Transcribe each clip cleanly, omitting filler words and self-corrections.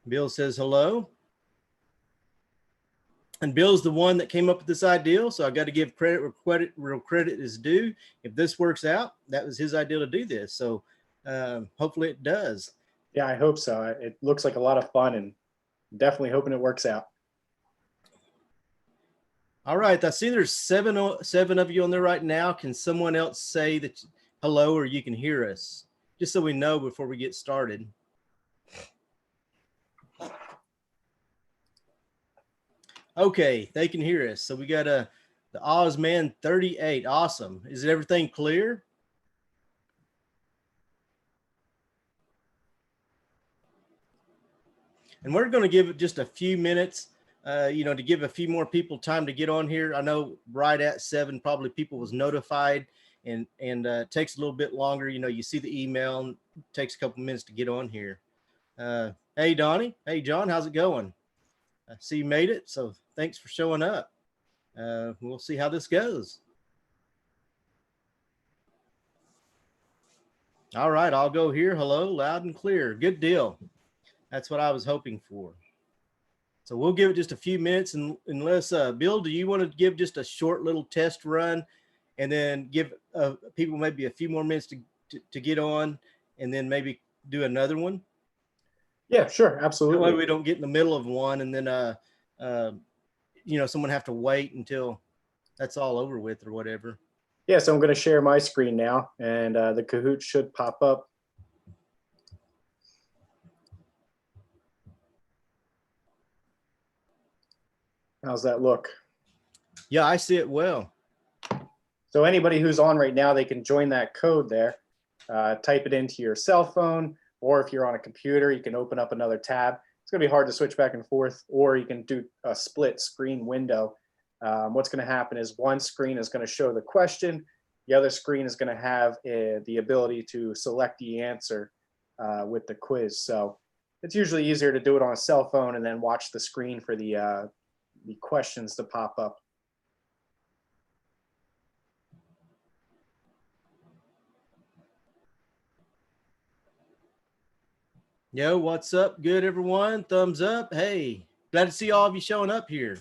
Bill says hello. And Bill's the one that came up with this idea, so I got to give credit where real credit is due. If this works out, that was his idea to do this. So hopefully it does. Yeah, I hope so. It looks like a lot of fun, and definitely hoping it works out. All right, I see there's seven of you on there right now. Can someone else say that hello, or you can hear us, just so we know before we get started? Okay, they can hear us. So we got the Ozman 38. Awesome. Is everything clear? And we're going to give it just a few minutes, to give a few more people time to get on here. I know right at 7, probably people was notified, and it takes a little bit longer. You see the email, and it takes a couple minutes to get on here. Hey, Donnie. Hey, John. How's it going? I see you made it. So thanks for showing up. We'll see how this goes. All right, I'll go here. Hello, loud and clear. Good deal. That's what I was hoping for. So we'll give it just a few minutes, and unless Bill, do you want to give just a short little test run, and then give people maybe a few more minutes to get on, and then maybe do another one? Yeah, sure, absolutely. That way we don't get in the middle of one, and then someone have to wait until that's all over with or whatever. Yeah, so I'm going to share my screen now, and the Kahoot should pop up. How's that look? Yeah, I see it well. So anybody who's on right now, they can join that code there, type it into your cell phone, or if you're on a computer, you can open up another tab. It's going to be hard to switch back and forth, or you can do a split screen window. What's going to happen is one screen is going to show the question. The other screen is going to have the ability to select the answer with the quiz. So it's usually easier to do it on a cell phone and then watch the screen for the questions to pop up. Yo, what's up? Good, everyone. Thumbs up. Hey, glad to see all of you showing up here.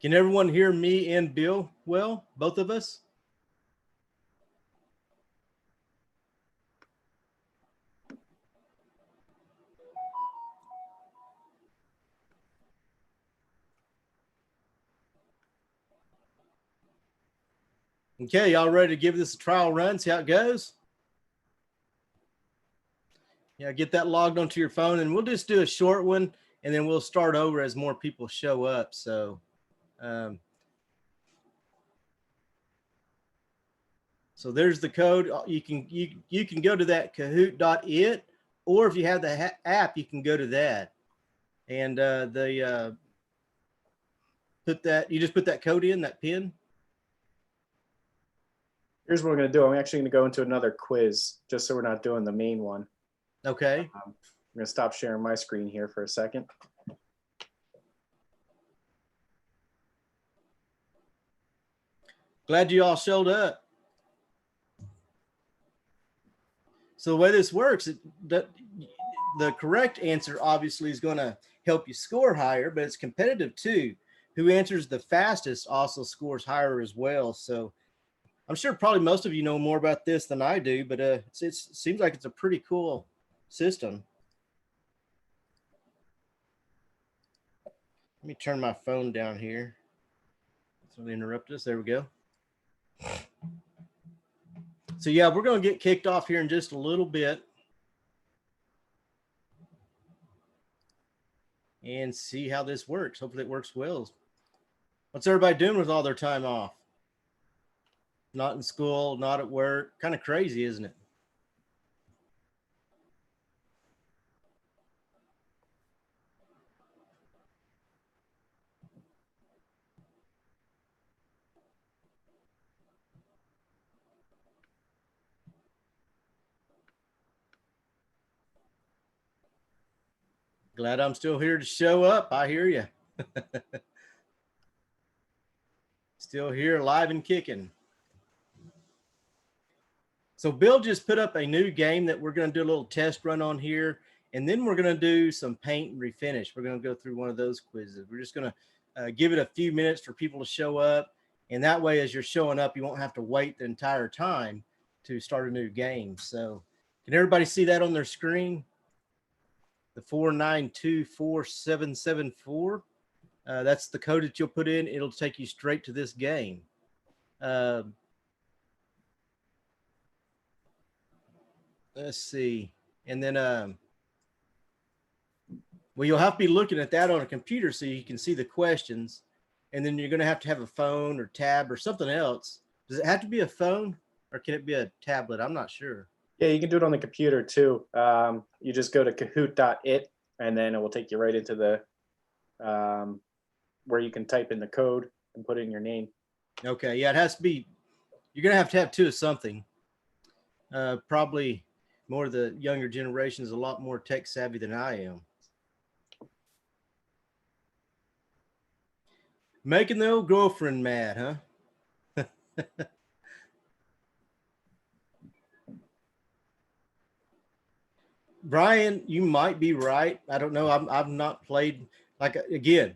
Can everyone hear me and Bill well, both of us? Okay, y'all ready to give this a trial run, see how it goes? Yeah, get that logged onto your phone, and we'll just do a short one, and then we'll start over as more people show up. So there's the code. You can go to that Kahoot.it, or if you have the app, you can go to that, and you just put that code in, that pin. Here's what we're going to do. I'm actually going to go into another quiz just so we're not doing the main one. Okay. I'm going to stop sharing my screen here for a second. Glad you all showed up. So the way this works, the correct answer obviously is going to help you score higher, but it's competitive too. Who answers the fastest also scores higher as well. So I'm sure probably most of you know more about this than I do, but it seems like it's a pretty cool system. Let me turn my phone down here. So they interrupt us. There we go. So yeah, we're going to get kicked off here in just a little bit and see how this works. Hopefully it works well. What's everybody doing with all their time off? Not in school, not at work. Kind of crazy, isn't it? Glad I'm still here to show up. I hear you. Still here, live and kicking. So Bill just put up a new game that we're going to do a little test run on here. And then we're going to do some paint and refinish. We're going to go through one of those quizzes. We're just going to give it a few minutes for people to show up. And that way, as you're showing up, you won't have to wait the entire time to start a new game. So can everybody see that on their screen? The 4924774. That's the code that you'll put in. It'll take you straight to this game. Let's see. And then, well, you'll have to be looking at that on a computer so you can see the questions. And then you're going to have a phone or tab or something else. Does it have to be a phone or can it be a tablet? I'm not sure. Yeah, you can do it on the computer too. You just go to kahoot.it and then it will take you right into the where you can type in the code and put in your name. Okay. Yeah, it has to be. You're going to have two of something. Probably more of the younger generation is a lot more tech savvy than I am. Making the old girlfriend mad, huh? Brian, you might be right. I don't know. I've not played. Like, again,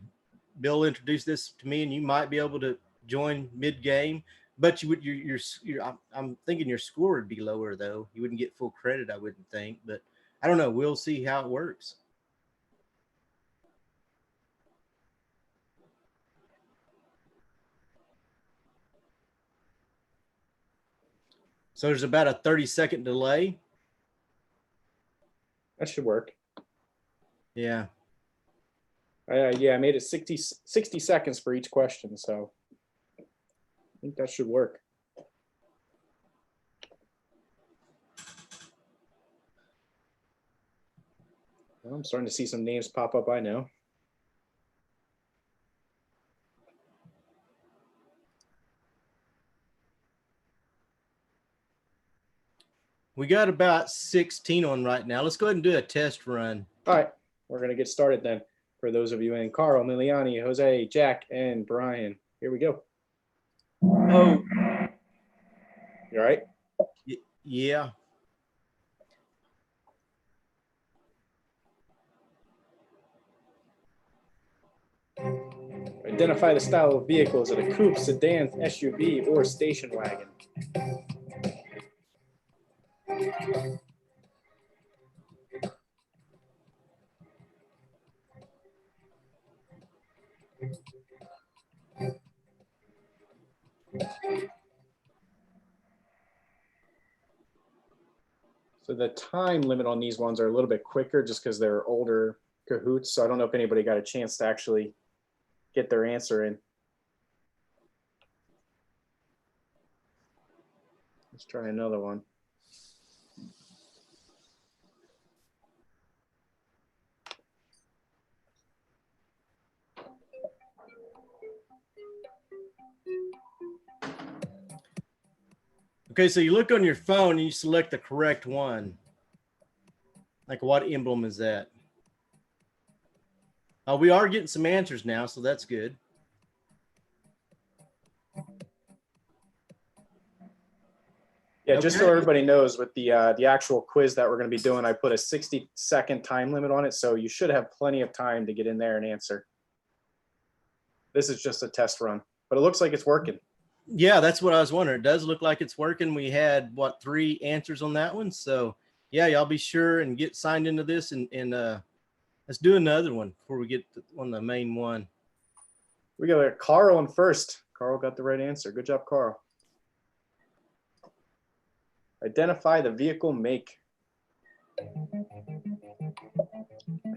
Bill introduced this to me, and you might be able to join mid game. But you would. I'm thinking your score would be lower though. You wouldn't get full credit, I wouldn't think. But I don't know. We'll see how it works. So there's about a 30-second delay. That should work. Yeah. Yeah, I made it 60 seconds for each question, so I think that should work. Well, I'm starting to see some names pop up I know. We got about 16 on right now. Let's go ahead and do a test run. All right, we're going to get started then. For those of you in Carl, Miliani, Jose, Jack, and Brian. Here we go. Oh. You all right? Yeah. Identify the style of vehicle. Is it a coupe, sedan, SUV, or station wagon? So the time limit on these ones are a little bit quicker just because they're older Kahoots. So I don't know if anybody got a chance to actually get their answer in. Let's try another one. Okay, so you look on your phone and you select the correct one. Like, what emblem is that? We are getting some answers now, so that's good. Yeah, just so everybody knows, with the actual quiz that we're going to be doing, I put a 60-second time limit on it, so you should have plenty of time to get in there and answer. This is just a test run, but it looks like it's working. Yeah, that's what I was wondering. It does look like it's working. We had, what, 3 answers on that one? So, yeah, y'all be sure and get signed into this, and let's do another one before we get on the main one. We got Carl in first. Carl got the right answer. Good job, Carl. Identify the vehicle make.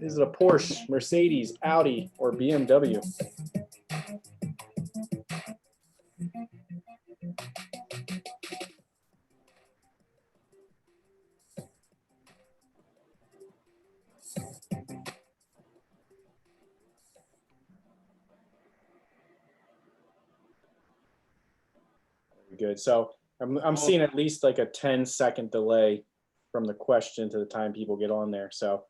Is it a Porsche, Mercedes, Audi, or BMW? Good. So I'm seeing at least like a 10-second delay from the question to the time people get on there. So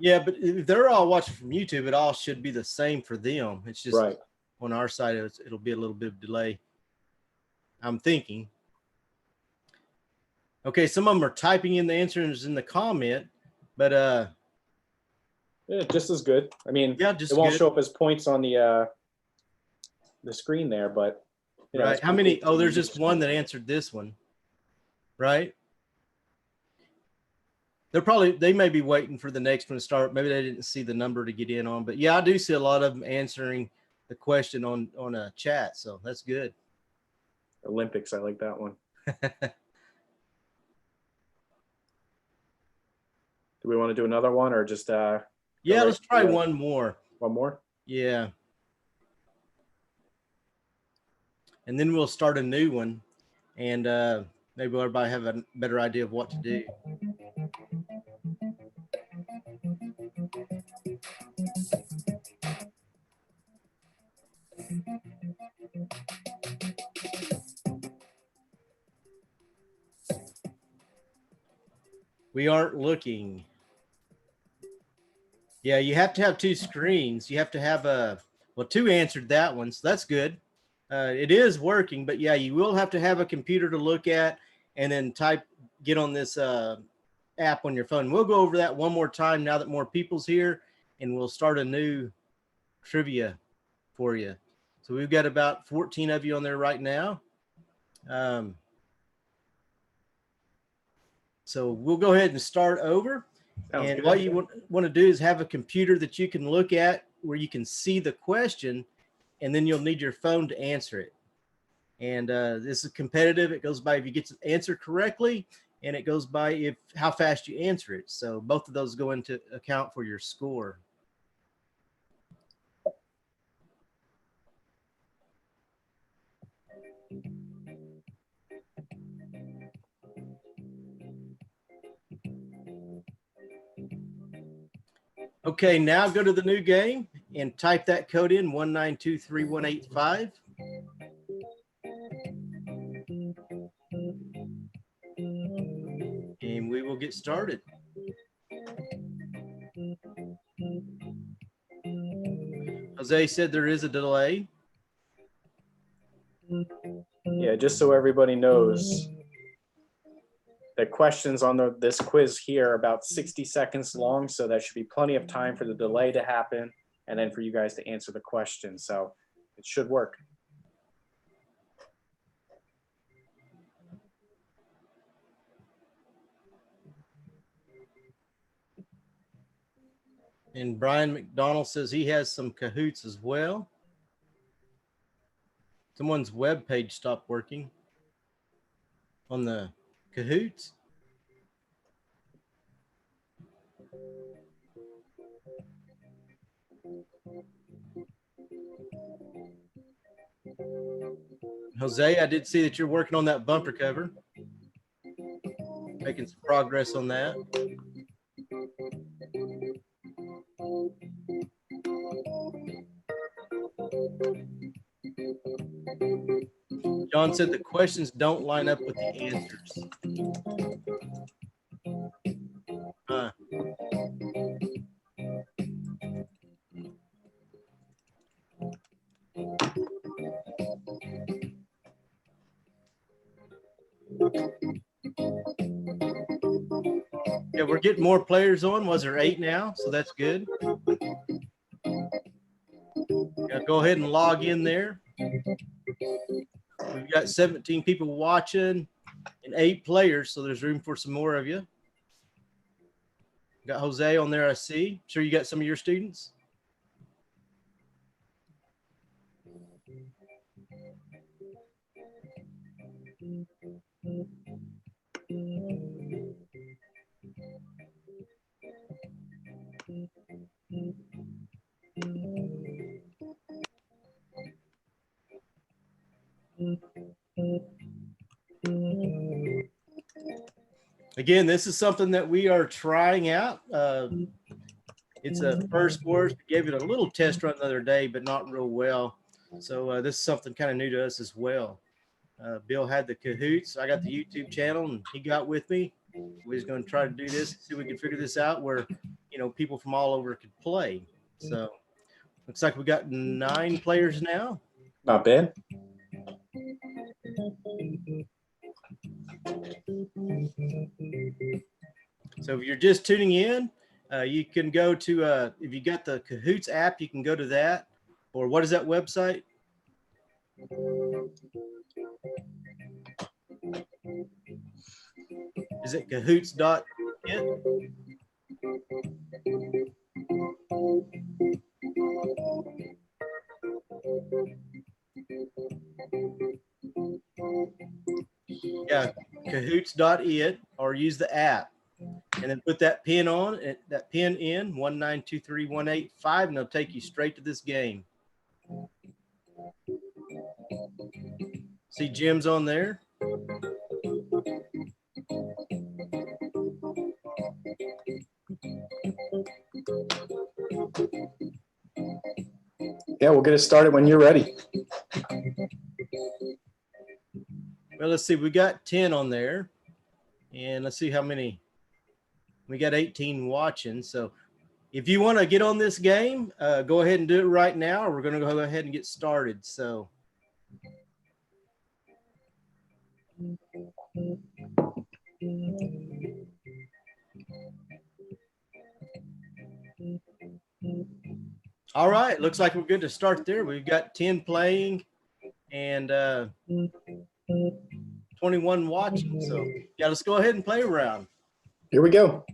yeah, but if they're all watching from YouTube, it all should be the same for them. It's just right on our side, it'll be a little bit of delay, I'm thinking. Okay, some of them are typing in the answers in the comment, but Yeah, just as good. I mean, yeah, it just won't good. show up as points on the screen there, but Right. it's How pretty many? cool. Oh, there's just one that answered this one. Right. They may be waiting for the next one to start. Maybe they didn't see the number to get in on, but yeah, I do see a lot of them answering the question on a chat. So that's good. Olympics, I like that one. Do we want to do another one or just yeah, right let's try one more. One more? Yeah. And then we'll start a new one, and maybe everybody have a better idea of what to do. We aren't looking. Yeah, you have to have two screens. You have to have two answered that one, so that's good. It is working, but yeah, you will have to have a computer to look at and then get on this app on your phone. We'll go over that one more time now that more people's here, and we'll start a new trivia for you. So we've got about 14 of you on there right now. So we'll go ahead and start over. Sounds and good. what you want to do is have a computer that you can look at where you can see the question, and then you'll need your phone to answer it. And this is competitive. It goes by if you get the answer correctly, and it goes by how fast you answer it. So both of those go into account for your score. Okay, now go to the new game and type that code in 1923185. And we will get started. Jose said there is a delay. Yeah, just so everybody knows, the questions on this quiz here are about 60 seconds long, so that should be plenty of time for the delay to happen and then for you guys to answer the question. So it should work. And Brian McDonald says he has some Kahoots as well. Someone's web page stopped working on the Kahoots. Jose, I did see that you're working on that bumper cover. Making some progress on that. John said the questions don't line up with the answers. Yeah, we're getting more players on. Was there 8 now? So that's good. Yeah, go ahead and log in there. We've got 17 people watching and 8 players, so there's room for some more of you. Got Jose on there, I see. Sure you got some of your students? Again, this is something that we are trying out. It's a first course. We gave it a little test run the other day, but not real well. So this is something kind of new to us as well. Bill had the Kahoots. I got the YouTube channel, and he got with me. We was going to try to do this, see if we can figure this out where, people from all over could play. So looks like we got 9 players now. Not bad. So if you're just tuning in, you can go to, if you got the Kahoots app, you can go to that. Or what is that website? Is it Kahoots.it? Yeah, Kahoots.it, or use the app. And then put that pin on, that pin in 1923185, and it'll take you straight to this game. See Jim's on there. Yeah, we'll get it started when you're ready. Well, let's see. We got 10 on there, and let's see how many. We got 18 watching. So if you want to get on this game, go ahead and do it right now, or we're going to go ahead and get started. So. All right, looks like we're good to start there. We've got 10 playing and 21 watching. So yeah, let's go ahead and play around. Here we go.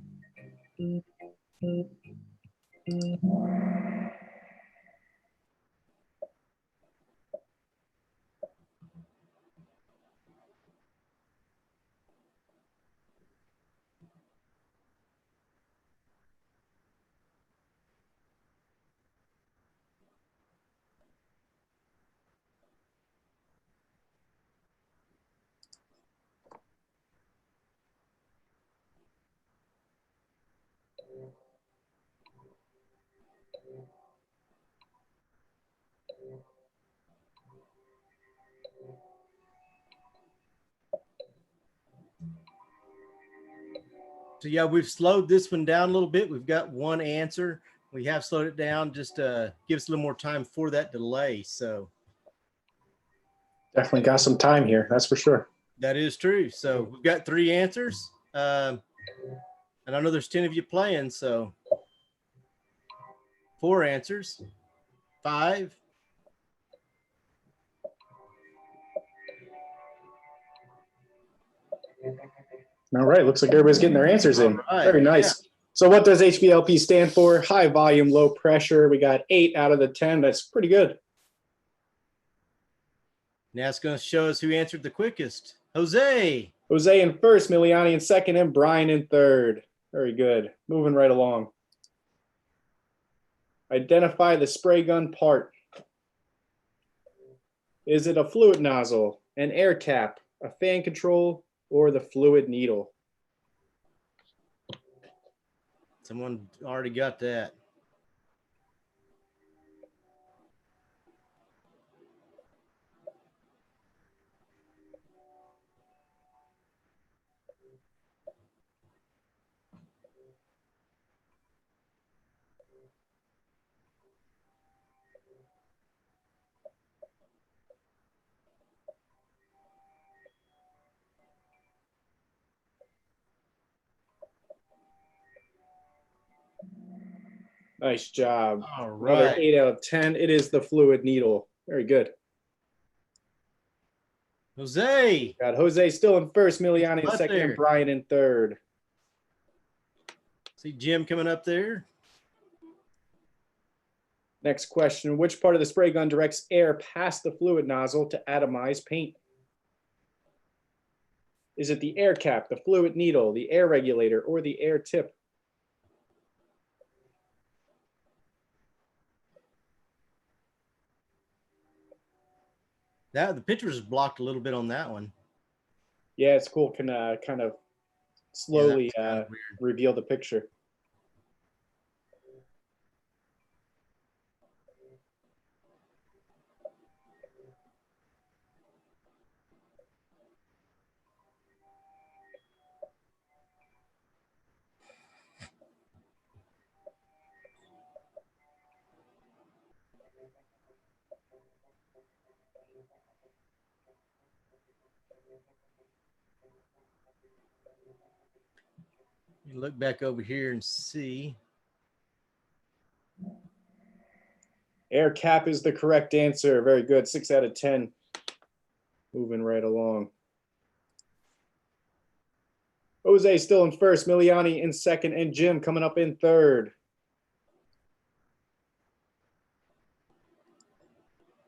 So yeah, we've slowed this one down a little bit. We've got one answer. We have slowed it down just to give us a little more time for that delay. So definitely got some time here. That's for sure. That is true. So we've got 3 answers. And I know there's 10 of you playing. So 4 answers, 5. All right. Looks like everybody's getting their answers in. Right, very nice. yeah. So what does HVLP stand for? High volume, low pressure. We got 8 out of the 10. That's pretty good. Now it's going to show us who answered the quickest. Jose. Jose in first, Miliani in second, and Brian in third. Very good. Moving right along. Identify the spray gun part. Is it a fluid nozzle, an air cap, a fan control, or the fluid needle? Someone already got that. Nice job. All Another right. 8 out of 10. It is the fluid needle. Very good. Jose. Got Jose still in first, Miliani in second, and Brian in third. See Jim coming up there. Next question. Which part of the spray gun directs air past the fluid nozzle to atomize paint? Is it the air cap, the fluid needle, the air regulator, or the air tip? The picture is blocked a little bit on that one. Yeah, it's cool. Can kind of slowly reveal the picture. Look back over here and see. Air cap is the correct answer. Very good. 6 out of 10. Moving right along. Jose still in first, Miliani in second, and Jim coming up in third.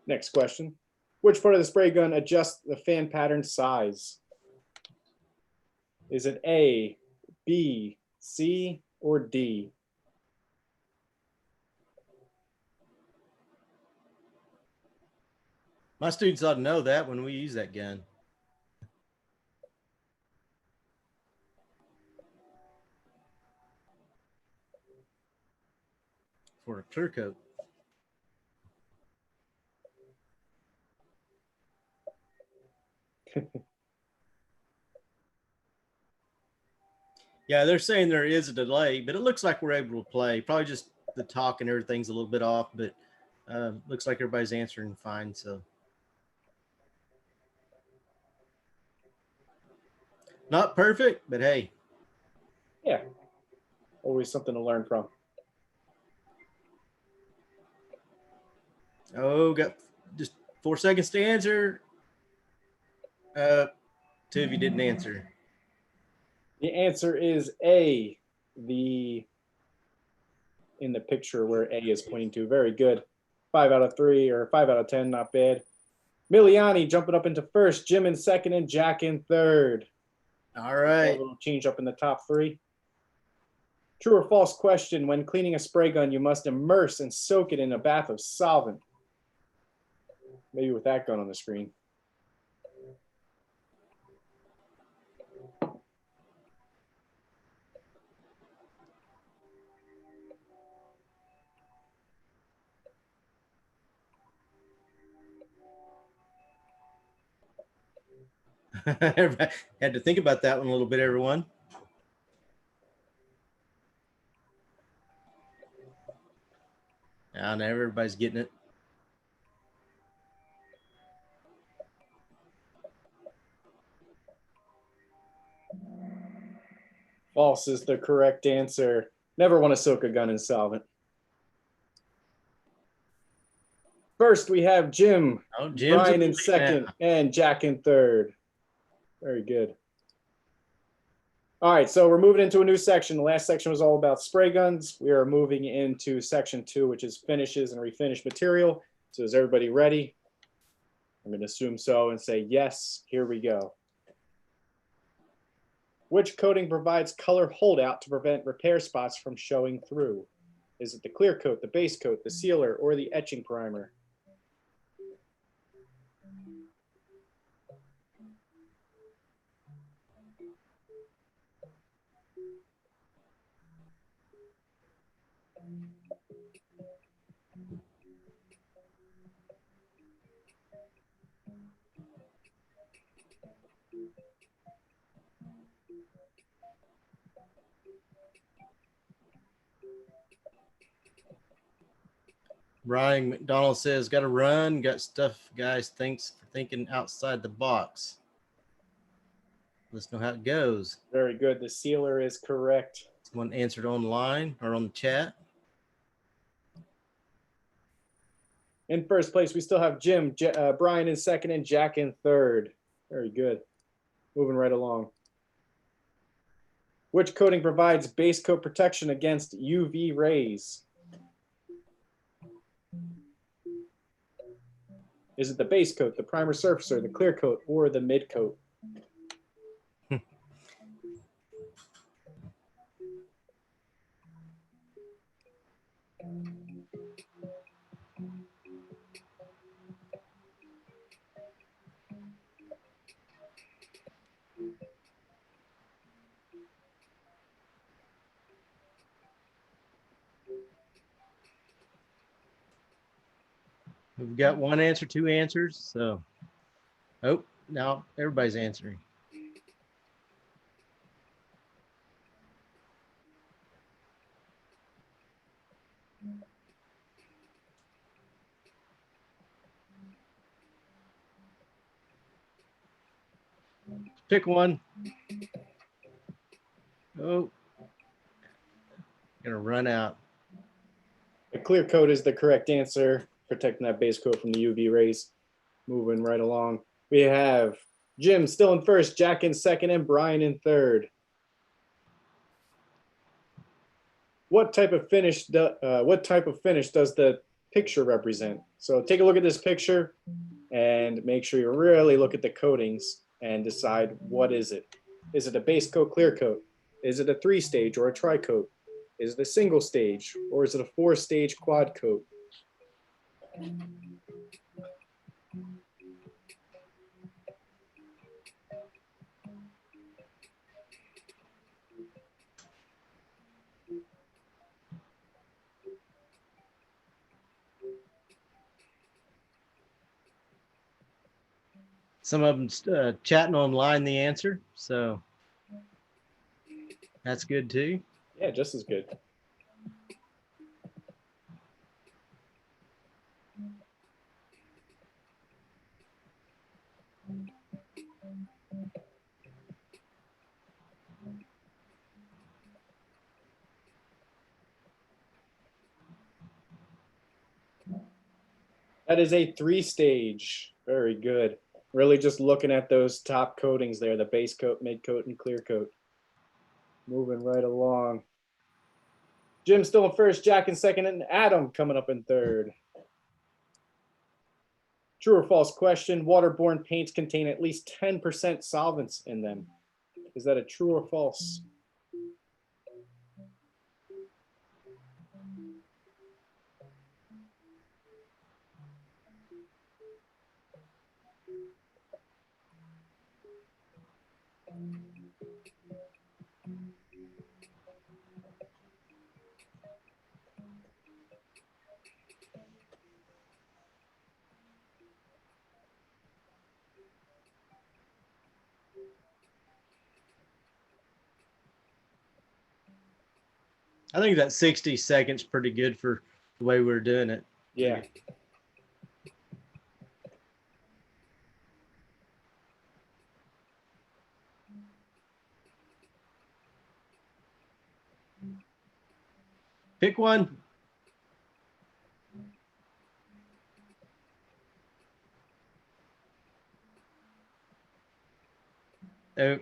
Next question. Which part of the spray gun adjusts the fan pattern size? Is it A, B, C, or D? My students ought to know that when we use that gun. For a clear coat. Yeah, they're saying there is a delay, but it looks like we're able to play. Probably just the talk and everything's a little bit off, but looks like everybody's answering fine. So not perfect, but hey. Yeah, always something to learn from. Oh, got just 4 seconds to answer. 2 of you didn't answer. The answer is A, in the picture where A is pointing to. Very good. 5 out of 3 or 5 out of 10, not bad. Miliani jumping up into first, Jim in second, and Jack in third. All right. A little change up in the top 3. True or false question. When cleaning a spray gun, you must immerse and soak it in a bath of solvent. Maybe with that gun on the screen. Everybody had to think about that one a little bit, everyone. Now everybody's getting it. False is the correct answer. Never want to soak a gun in solvent. First, we have Jim, Brian in second, and Jack in third. Very good. All right, so we're moving into a new section. The last section was all about spray guns. We are moving into section 2, which is finishes and refinish material. So is everybody ready? I'm going to assume so and say yes. Here we go. Which coating provides color holdout to prevent repair spots from showing through? Is it the clear coat, the base coat, the sealer, or the etching primer? Brian McDonald says, got to run, got stuff, guys. Thanks for thinking outside the box. Let's know how it goes. Very good. The sealer is correct. Someone answered online or on the chat. In first place, we still have Jim, Brian in second, and Jack in third. Very good. Moving right along. Which coating provides base coat protection against UV rays? Is it the base coat, the primer surfacer, the clear coat, or the mid coat? We've got one answer, 2 answers. So, oh, now everybody's answering. Pick one. Oh, Gonna run out. The clear coat is the correct answer, protecting that base coat from the UV rays. Moving right along. We have Jim still in first, Jack in second, and Brian in third. What type of finish does the picture represent? So take a look at this picture and make sure you really look at the coatings and decide what is it. Is it a base coat, clear coat? Is it a 3-stage or a tri-coat? Is it a single stage or is it a 4-stage quad coat? Some of them chatting online the answer, so that's good too. Yeah, just as good. That is a 3-stage. Very good. Really just looking at those top coatings there, the base coat, mid coat, and clear coat. Moving right along. Jim still in first, Jack in second, and Adam coming up in third. True or false question, waterborne paints contain at least 10% solvents in them. Is that a true or false? I think that 60 seconds pretty good for the way we're doing it. Yeah. Pick one. Oh,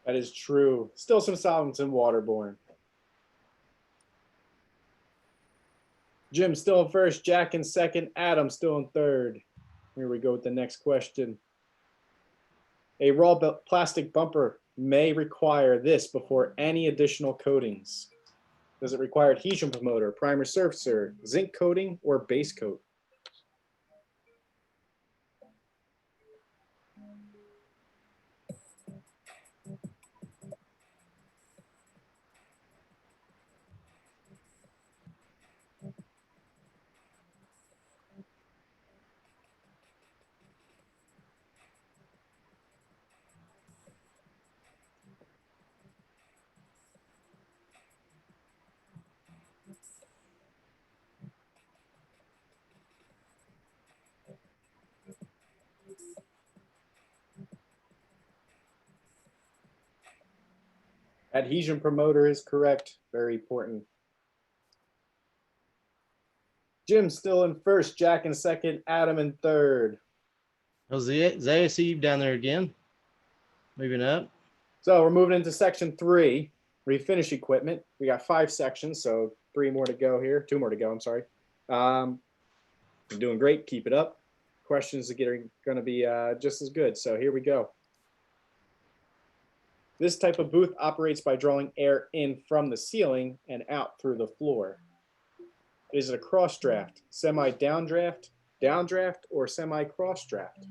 That is true. Still some solvents in waterborne. Jim still in first, Jack in second, Adam still in third. Here we go with the next question. A raw plastic bumper may require this before any additional coatings. Does it require adhesion promoter, primer surfacer, zinc coating, or base coat? Adhesion promoter is correct. Very important. Jim still in first, Jack in second, Adam in third. Zaya, see you down there again. Moving up. So we're moving into section 3, refinish equipment. We got 5 sections, so 3 more to go here. 2 more to go, I'm sorry. You're doing great. Keep it up. Questions are going to be just as good. So here we go. This type of booth operates by drawing air in from the ceiling and out through the floor. Is it a cross draft, semi-downdraft, downdraft, or semi-cross draft?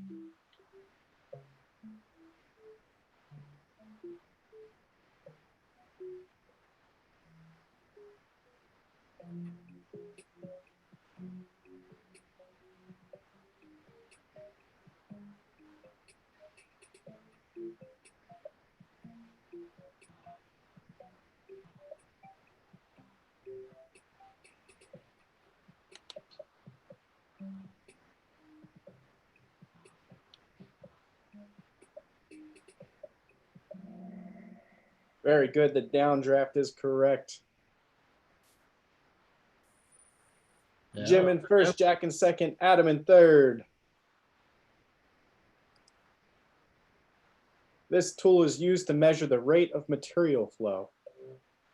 Very good. The downdraft is correct. Jim in first, Jack in second, Adam in third. This tool is used to measure the rate of material flow.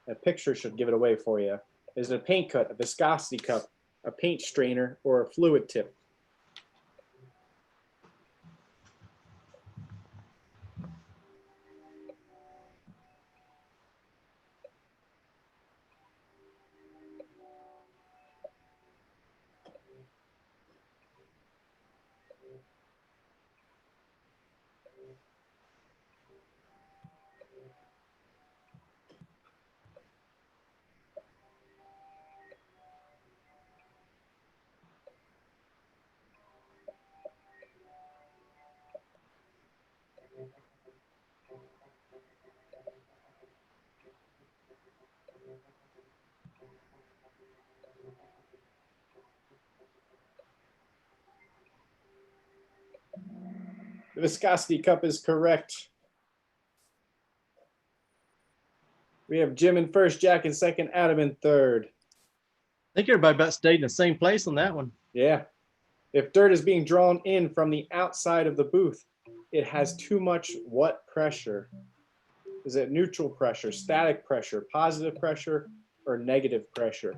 That picture should give it away for you. Is it a paint cut, a viscosity cup, a paint strainer, or a fluid tip? The viscosity cup is correct. We have Jim in first, Jack in second, Adam in third. I think everybody about stayed in the same place on that one. Yeah. If dirt is being drawn in from the outside of the booth, it has too much what pressure? Is it neutral pressure, static pressure, positive pressure, or negative pressure?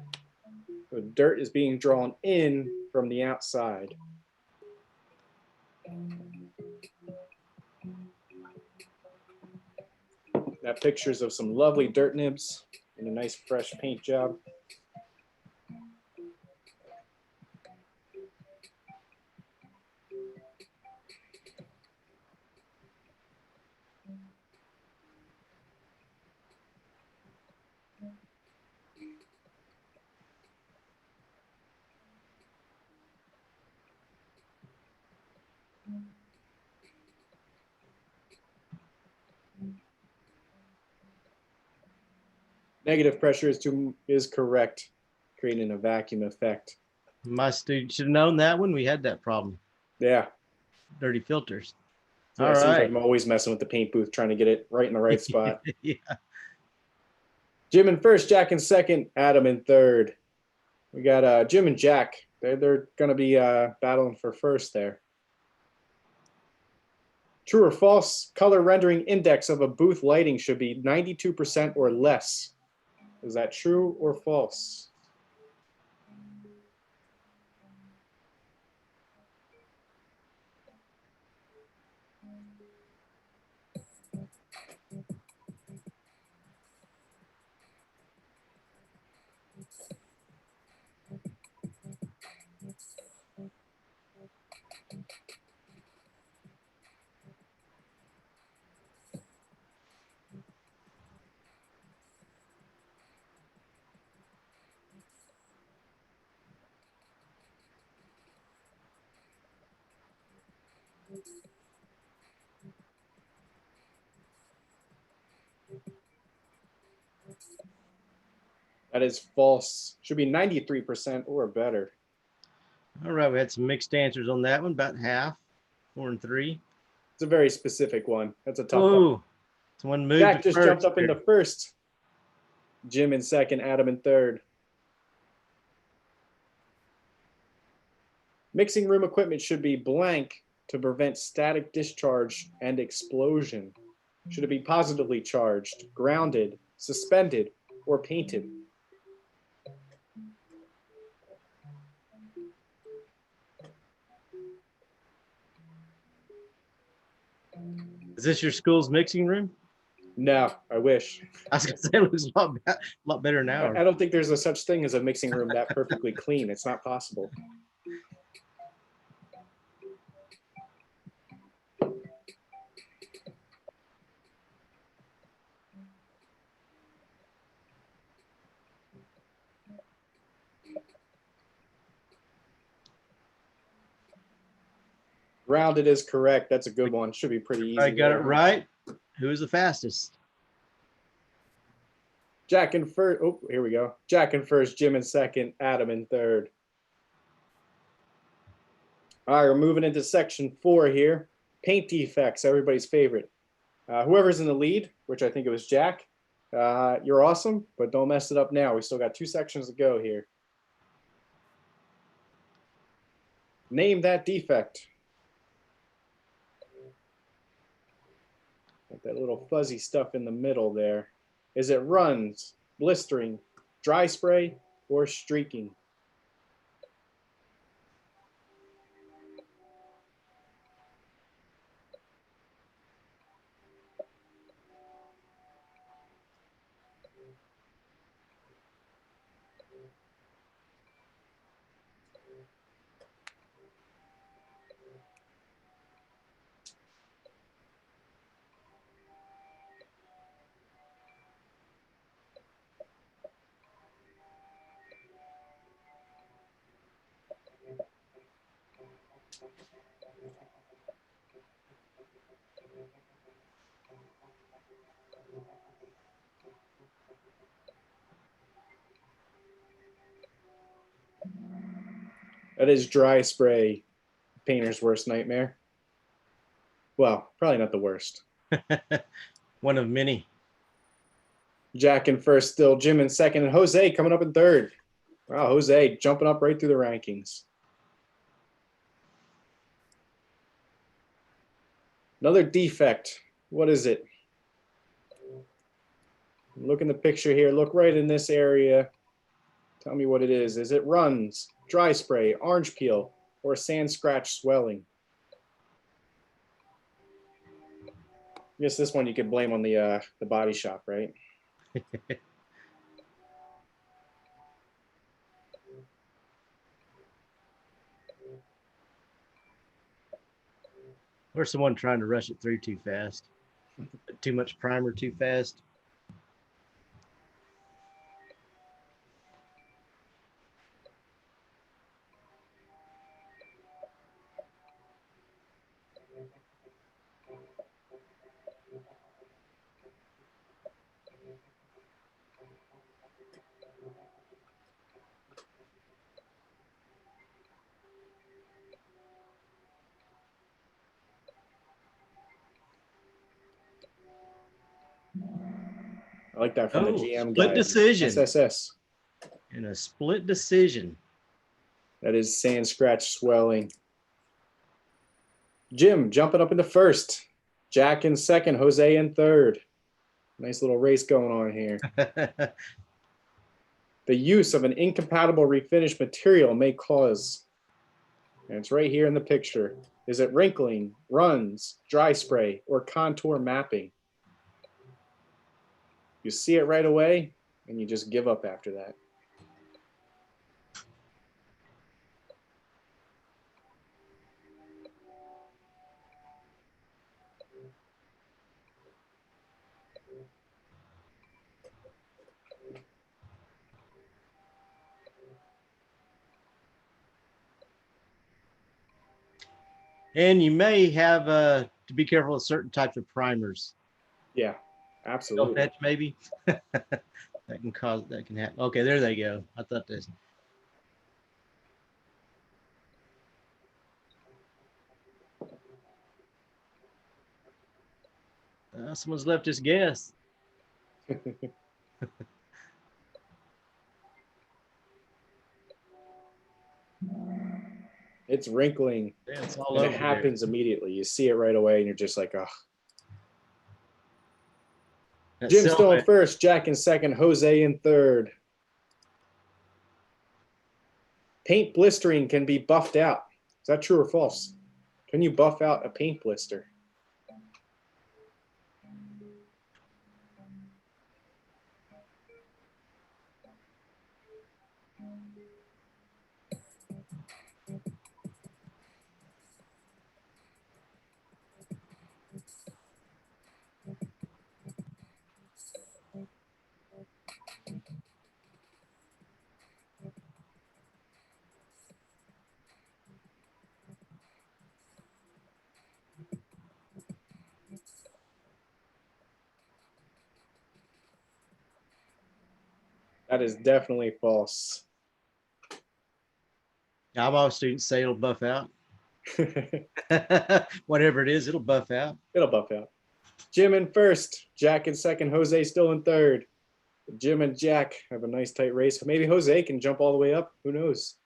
So dirt is being drawn in from the outside. Got pictures of some lovely dirt nibs and a nice fresh paint job. Negative pressure is correct, creating a vacuum effect. My student should have known that one. We had that problem. Yeah. Dirty filters. So it seems like I'm always messing with the paint booth, trying to get it right in the right spot. Yeah. Jim in first, Jack in second, Adam in third. We got Jim and Jack. They're going to be battling for first there. True or false, color rendering index of a booth lighting should be 92% or less. Is that true or false? That is false. Should be 93% or better. All right, we had some mixed answers on that one, about half, 4 and 3. It's a very specific one. That's a tough one. Someone moved. Jack just jumped up into first. Jim in second, Adam in third. Mixing room equipment should be blank to prevent static discharge and explosion. Should it be positively charged, grounded, suspended, or painted? Is this your school's mixing room? No, I wish. I was going to say it looks a lot better now. I don't think there's a such thing as a mixing room that perfectly clean. It's not possible. Rounded is correct. That's a good one. Should be pretty easy. I got it right. Who is the fastest? Jack in first. Oh, here we go. Jack in first, Jim in second, Adam in third. All right, we're moving into section 4 here. Paint defects, everybody's favorite. Whoever's in the lead, which I think it was Jack, you're awesome, but don't mess it up now. We still got 2 sections to go here. Name that defect. Got that little fuzzy stuff in the middle there. Is it runs, blistering, dry spray, or streaking? That is dry spray, painter's worst nightmare. Well, probably not the worst. One of many. Jack in first still, Jim in second, and Jose coming up in third. Wow, Jose jumping up right through the rankings. Another defect. What is it? Look in the picture here. Look right in this area. Tell me what it is. Is it runs, dry spray, orange peel, or sand scratch swelling? I guess this one you could blame on the body shop, right? Or someone trying to rush it through too fast. Too much primer too fast. I like that from the GM split guy. decision. SSS. In a split decision. That is sand scratch swelling. Jim jumping up into first. Jack in second. Jose in third. Nice little race going on here. The use of an incompatible refinish material may cause, and it's right here in the picture. Is it wrinkling, runs, dry spray, or contour mapping? You see it right away, and you just give up after that. And you may have to be careful with certain types of primers. Yeah, absolutely. Self-etch maybe. that can happen. Okay, there they go. I thought this. Someone's left his guess. It's wrinkling. Yeah, it's all and over it happens immediately. You see it right away, and you're just like, oh. Jim still in first, Jack in second, Jose in third. Paint blistering can be buffed out. Is that true or false? Can you buff out a paint blister? That is definitely false. I'm always students say it'll buff out. Whatever it is, it'll buff out. It'll buff out. Jim in first, Jack in second, Jose still in third. Jim and Jack have a nice tight race. Maybe Jose can jump all the way up. Who knows?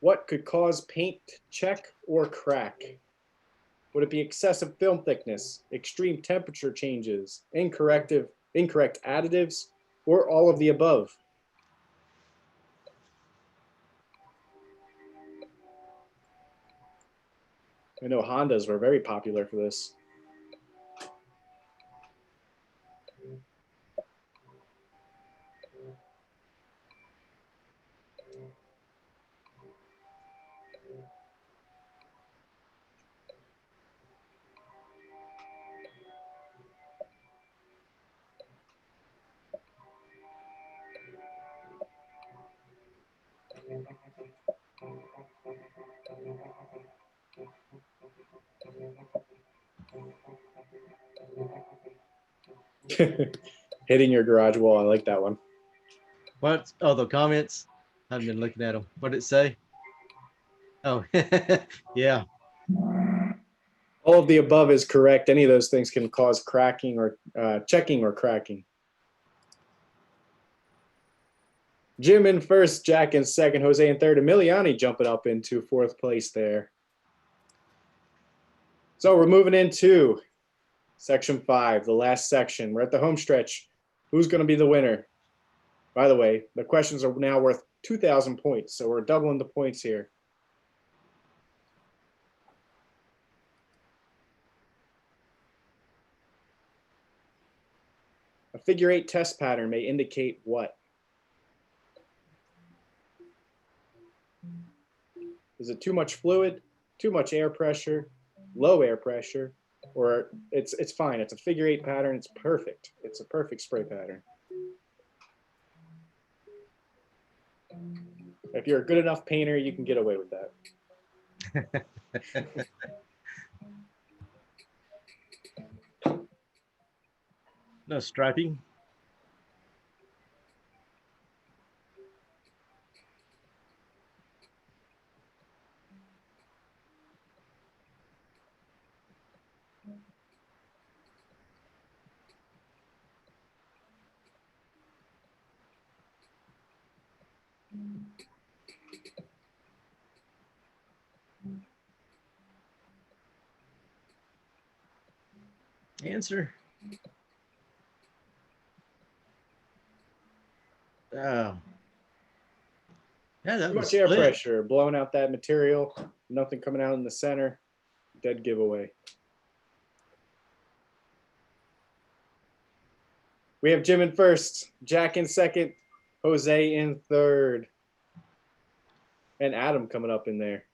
What could cause paint to check or crack? Would it be excessive film thickness, extreme temperature changes, incorrect additives, or all of the above? I know Hondas were very popular for this. Hitting your garage wall. I like that one. What? Oh, the comments. I haven't been looking at them. What did it say? Oh, yeah. All of the above is correct. Any of those things can cause cracking or checking or cracking. Jim in first, Jack in second, Jose in third, Emiliani jumping up into fourth place there. So we're moving into section 5, the last section. We're at the home stretch. Who's going to be the winner? By the way, the questions are now worth 2,000 points, so we're doubling the points here. A figure 8 test pattern may indicate what? Is it too much fluid, too much air pressure, low air pressure, or it's fine. It's a figure 8 pattern. It's perfect. It's a perfect spray pattern. If you're a good enough painter, you can get away with that. No striping. Answer. Oh. Yeah, that Too was much air split. pressure, blowing out that material, nothing coming out in the center. Dead giveaway. We have Jim in first, Jack in second, Jose in third, and Adam coming up in there.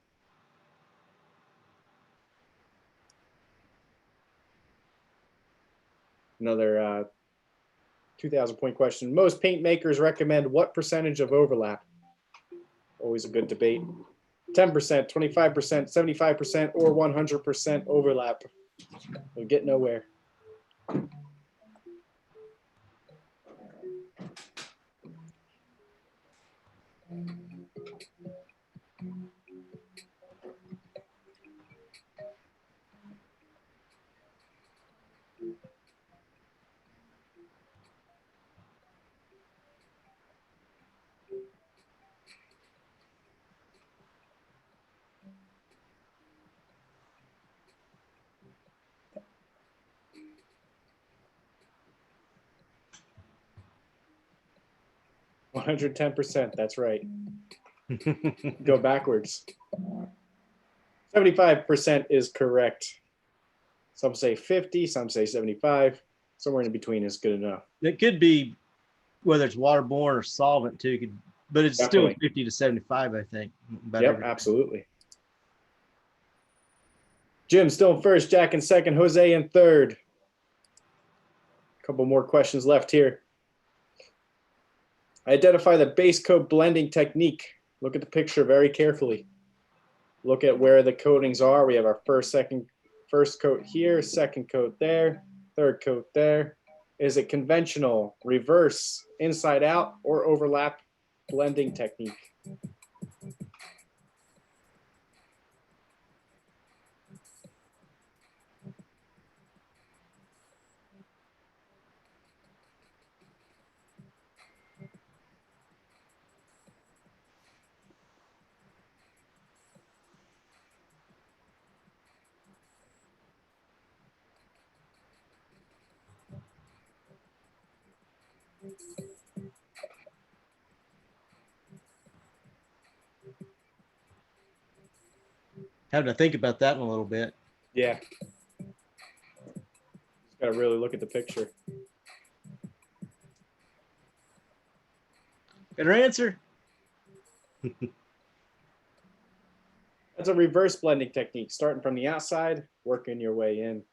Another 2,000 point question. Most paint makers recommend what percentage of overlap? Always a good debate. 10%, 25%, 75%, or 100% overlap. We'll get nowhere. $110%. That's right. Go backwards. 75% is correct. Some say 50, some say 75. Somewhere in between is good enough. It could be whether it's waterborne or solvent too, but it's Definitely. still 50 to 75, I think. Yep, absolutely. Jim still in first, Jack in second, Jose in third. A couple more questions left here. Identify the base coat blending technique. Look at the picture very carefully. Look at where the coatings are. We have our first coat here, second coat there, third coat there. Is it conventional, reverse, inside out, or overlap blending technique? Having to think about that in a little bit. Yeah. Just got to really look at the picture. Better answer. That's a reverse blending technique, starting from the outside, working your way in.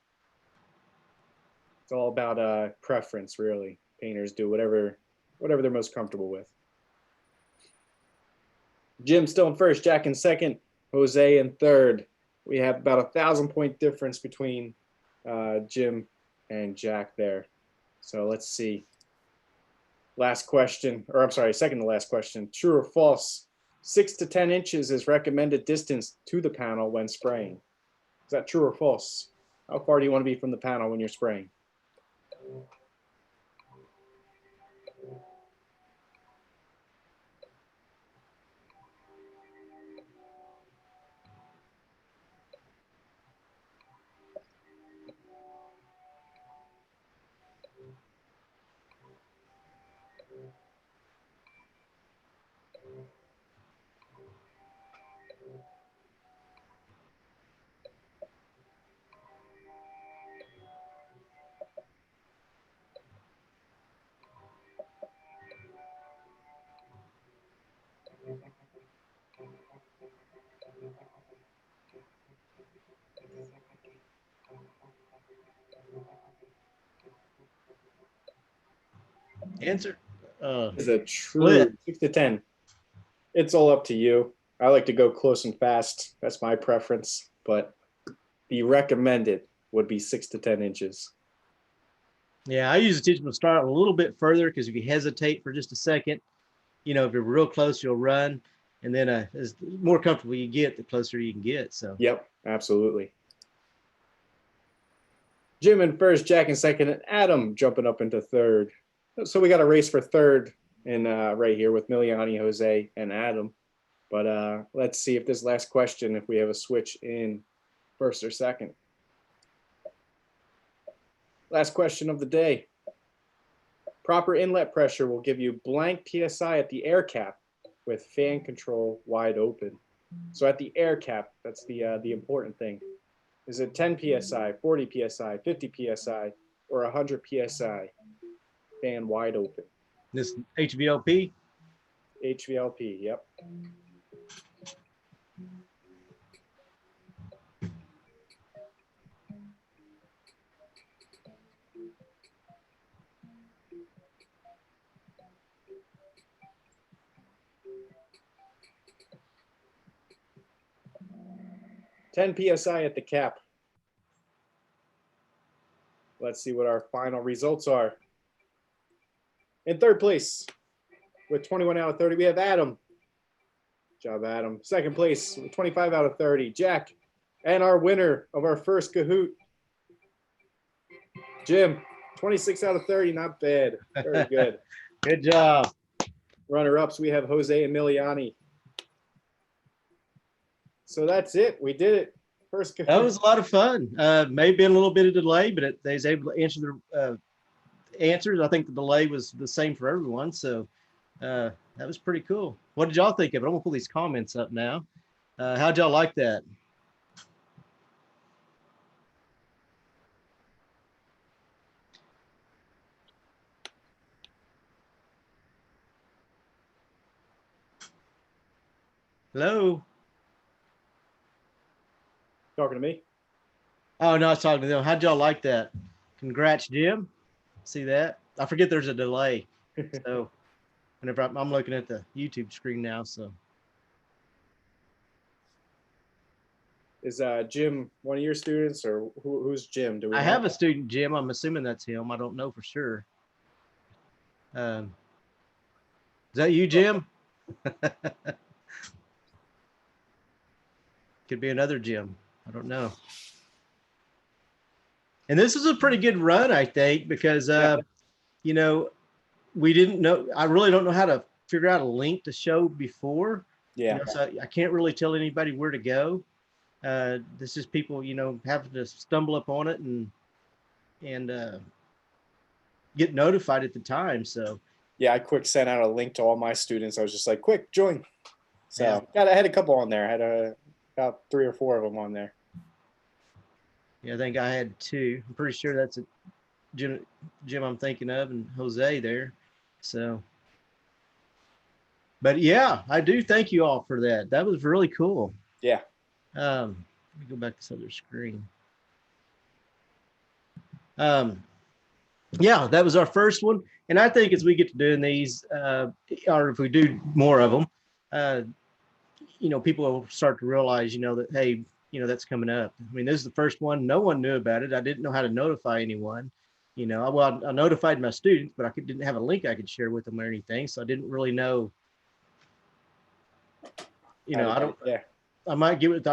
It's all about preference, really. Painters do whatever they're most comfortable with. Jim still in first, Jack in second, Jose in third. We have about 1,000-point difference between Jim and Jack there. So let's see. Last question, or I'm sorry, second to last question. True or false? 6 to 10 inches is recommended distance to the panel when spraying. Is that true or false? How far do you want to be from the panel when you're spraying? Answer. Is a true Split. 6 to 10. It's all up to you. I like to go close and fast. That's my preference, but the recommended would be 6 to 10 inches. Yeah, I usually teach them to start a little bit further because if you hesitate for just a second, you know, if you're real close, you'll run. And then as more comfortable you get, the closer you can get. So Yep, absolutely. Jim in first, Jack in second, and Adam jumping up into third. So we got a race for third in right here with Miliani, Jose, and Adam. But let's see if this last question, if we have a switch in first or second. Last question of the day. Proper inlet pressure will give you blank PSI at the air cap with fan control wide open. So at the air cap, that's the important thing. Is it 10 PSI, 40 PSI, 50 PSI, or 100 PSI? Fan wide open. this HVLP. HVLP, yep. $10 PSI at the cap. Let's see what our final results are. In third place, with 21 out of 30, we have Adam. Good job, Adam. Second place, with 25 out of 30, Jack. And our winner of our first Kahoot, Jim, 26 out of 30, not bad. Very good. Good job. Runner-ups, we have Jose and Miliani. So that's it. We did it. First Kahoot. That was a lot of fun. May have been a little bit of delay, but they was able to answer the answers. I think the delay was the same for everyone. So that was pretty cool. What did y'all think of it? I'm gonna pull these comments up now. How'd y'all like that? Hello? Talking to me? Oh, no, I was talking to them. How'd y'all like that? Congrats, Jim. See that? I forget there's a delay. So whenever I'm looking at the YouTube screen now, so. Is Jim one of your students, or who's Jim? Do we I know? have a student, Jim. I'm assuming that's him. I don't know for sure. Is that you, Jim? Could be another Jim. I don't know. And this is a pretty good run, I think, because, you know, we didn't know. I really don't know how to figure out a link to show before. Yeah. You know, so I can't really tell anybody where to go. This is people, you know, having to stumble upon it and get notified at the time. So yeah, I quick sent out a link to all my students. I was just like, quick, join. So Yeah. I had a couple on there. I about 3 or 4 of them on there. Yeah, I think I had 2. I'm pretty sure that's a Jim I'm thinking of, and Jose there. So, but yeah, I do thank you all for that. That was really cool. Yeah. Let me go back to this other screen. Yeah, that was our first one. And I think as we get to doing these, or if we do more of them, people will start to realize, that, hey, that's coming up. I mean, this is the first one. No one knew about it. I didn't know how to notify anyone. I notified my students, but didn't have a link I could share with them or anything. So I didn't really know, I might get with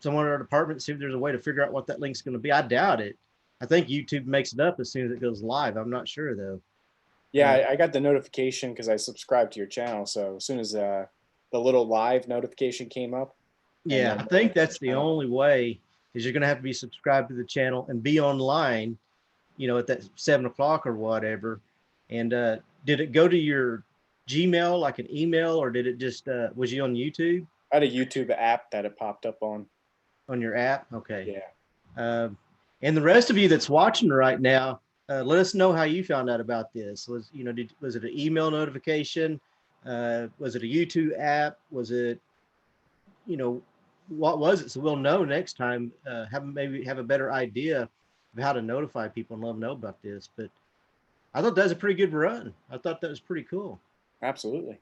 someone in our department, see if there's a way to figure out what that link's going to be. I doubt it. I think YouTube makes it up as soon as it goes live. I'm not sure though. Yeah, I got the notification because I subscribed to your channel. So as soon as the little live notification came up. Yeah, I think that's the only way, is you're going to have to be subscribed to the channel and be online, at that 7 o'clock or whatever. And did it go to your Gmail, like an email, or did it just, was you on YouTube? I had a YouTube app that it popped up on. On your app? Okay. Yeah. And the rest of you that's watching right now, let us know how you found out about this. Was it an email notification? Was it a YouTube app? Was it, what was it? So we'll know next time. Maybe have a better idea of how to notify people and let them know about this. But I thought that was a pretty good run. I thought that was pretty cool. Absolutely.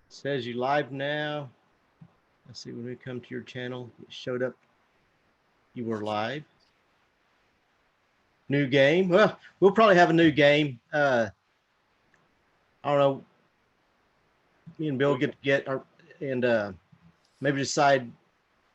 Says you live now. Let's see, when we come to your channel, it showed up you were live. New game. Well, we'll probably have a new game. I don't know. Me and Bill get and maybe decide.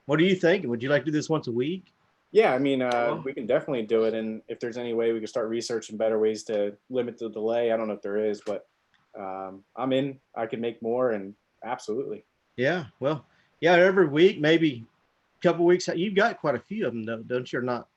What are you thinking? Would you like to do this once a week? Yeah, I mean, we can definitely do it. And if there's any way we can start researching better ways to limit the delay, I don't know if there is, but I'm in. I can make more, and absolutely. Yeah, well, yeah, every week, maybe a couple weeks. You've got quite a few of them, though, don't you? Or not?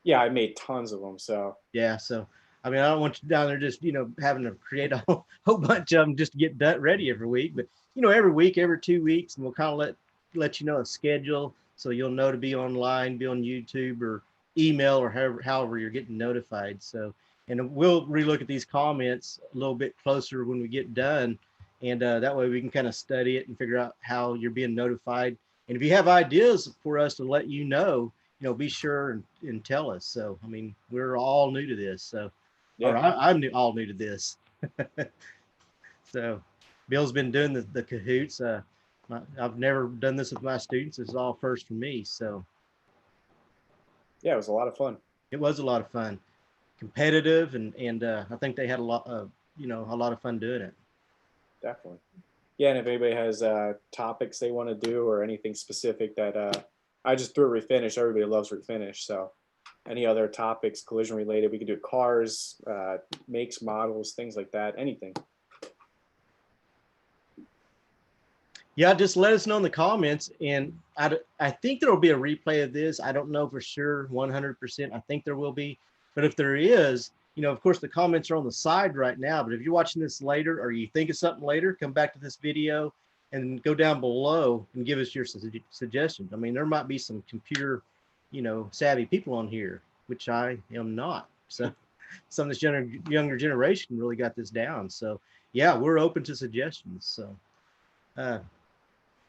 Yeah, I made tons of them. So yeah, so I mean, I don't want you down there just having to create a whole bunch of them just to get that ready every week. But every week, every 2 weeks, and we'll kind of let you know a schedule, so you'll know to be online, be on YouTube or email or however you're getting notified. So, and we'll relook at these comments a little bit closer when we get done, and that way we can kind of study it and figure out how you're being notified. And if you have ideas for us to let you know, be sure and tell us. So, I mean, we're all new to this. So, yeah. Or I'm all new to this. So, Bill's been doing the Kahoots. I've never done this with my students. It's all first for me. So, yeah, it was a lot of fun. It was a lot of fun, competitive, and I think they had a lot of fun doing it. Definitely. Yeah, and if anybody has topics they want to do or anything specific that I just threw Refinish. Everybody loves Refinish. So any other topics collision related, we can do cars, makes, models, things like that, anything. Yeah, just let us know in the comments. And I think there will be a replay of this. I don't know for sure, 100%. I think there will be. But if there is, of course, the comments are on the side right now. But if you're watching this later or you think of something later, come back to this video and go down below and give us your suggestions. I mean, there might be some computer, savvy people on here, which I am not. So some of this younger generation really got this down. So yeah, we're open to suggestions. So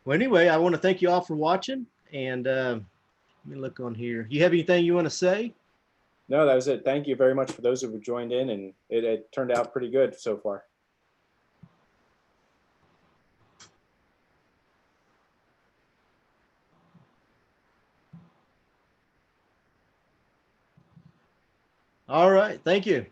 well, anyway, I want to thank you all for watching. And let me look on here. You have anything you want to say? No, that was it. Thank you very much for those who have joined in, and it turned out pretty good so far. All right. Thank you.